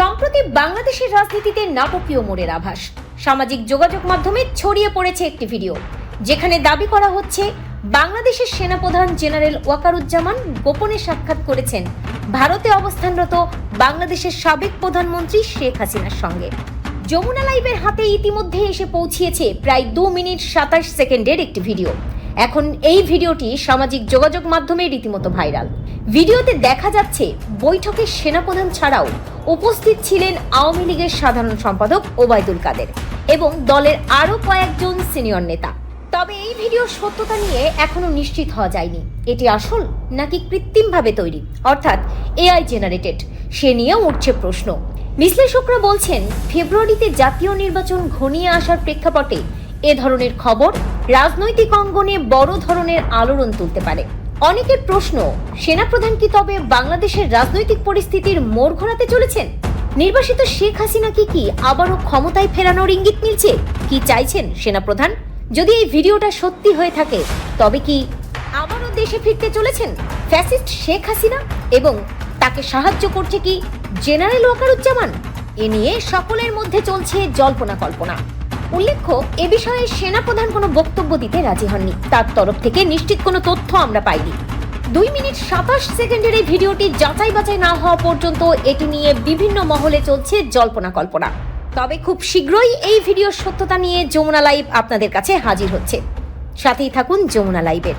সম্প্রতি বাংলাদেশের রাজনীতিতে নাটকীয় মোড়ের আভাস। সামাজিক যোগাযোগ মাধ্যমে ছড়িয়ে পড়েছে একটি ভিডিও, যেখানে দাবি করা হচ্ছে বাংলাদেশের সেনাপ্রধান জেনারেল ওয়াকারুজ্জামান গোপনে সাক্ষাৎ করেছেন ভারতে অবস্থানরত বাংলাদেশের সাবেক প্রধানমন্ত্রী শেখ হাসিনার সঙ্গে। যমুনা লাইভের হাতে ইতিমধ্যে এসে পৌঁছিয়েছে প্রায় 2 মিনিট 27 সেকেন্ডের একটি ভিডিও। এখন এই ভিডিওটি সামাজিক যোগাযোগ মাধ্যমে রীতিমতো ভাইরাল। ভিডিওতে দেখা যাচ্ছে বৈঠকে সেনাপ্রধান ছাড়াও উপস্থিত ছিলেন আওয়ামী লীগের সাধারণ সম্পাদক ওবায়দুল কাদের এবং দলের আরও কয়েকজন সিনিয়র নেতা। তবে এই ভিডিওর সত্যতা নিয়ে এখনো নিশ্চিত হওয়া যায়নি। এটি আসল নাকি কৃত্রিমভাবে তৈরি, অর্থাৎ এআই জেনারেটেড, সে নিয়েও উঠছে প্রশ্ন। বিশ্লেষকরা বলছেন, ফেব্রুয়ারিতে জাতীয় নির্বাচন ঘনিয়ে আসার প্রেক্ষাপটে এ ধরনের খবর রাজনৈতিক অঙ্গনে বড় ধরনের আলোড়ন তুলতে পারে। অনেকের প্রশ্ন, সেনাপ্রধান কি তবে বাংলাদেশের রাজনৈতিক পরিস্থিতির মোড় ঘোরাতে চলেছেন? নির্বাসিত শেখ হাসিনা কি আবারও ক্ষমতায় ফেরানোর ইঙ্গিত মিলছে? কি চাইছেন সেনাপ্রধান? যদি এই ভিডিওটা সত্যি হয়ে থাকে, তবে কি আবারও দেশে ফিরতে চলেছেন ফ্যাসিস্ট শেখ হাসিনা এবং তাকে সাহায্য করছে কি জেনারেল ওয়াকারুজ্জামান? এ নিয়ে সকলের মধ্যে চলছে জল্পনা কল্পনা। উল্লেখ্য, এ বিষয়ে সেনাপ্রধান কোনো বক্তব্য দিতে রাজি হননি। তার তরফ থেকে নিশ্চিত কোনো তথ্য আমরা পাইনি। 2 মিনিট 27 সেকেন্ডের এই ভিডিওটি যাচাই বাছাই না হওয়া পর্যন্ত এটি নিয়ে বিভিন্ন মহলে চলছে জল্পনা কল্পনা। তবে খুব শীঘ্রই এই ভিডিওর সত্যতা নিয়ে যমুনা লাইভ আপনাদের কাছে হাজির হচ্ছে। সাথেই থাকুন যমুনা লাইভের।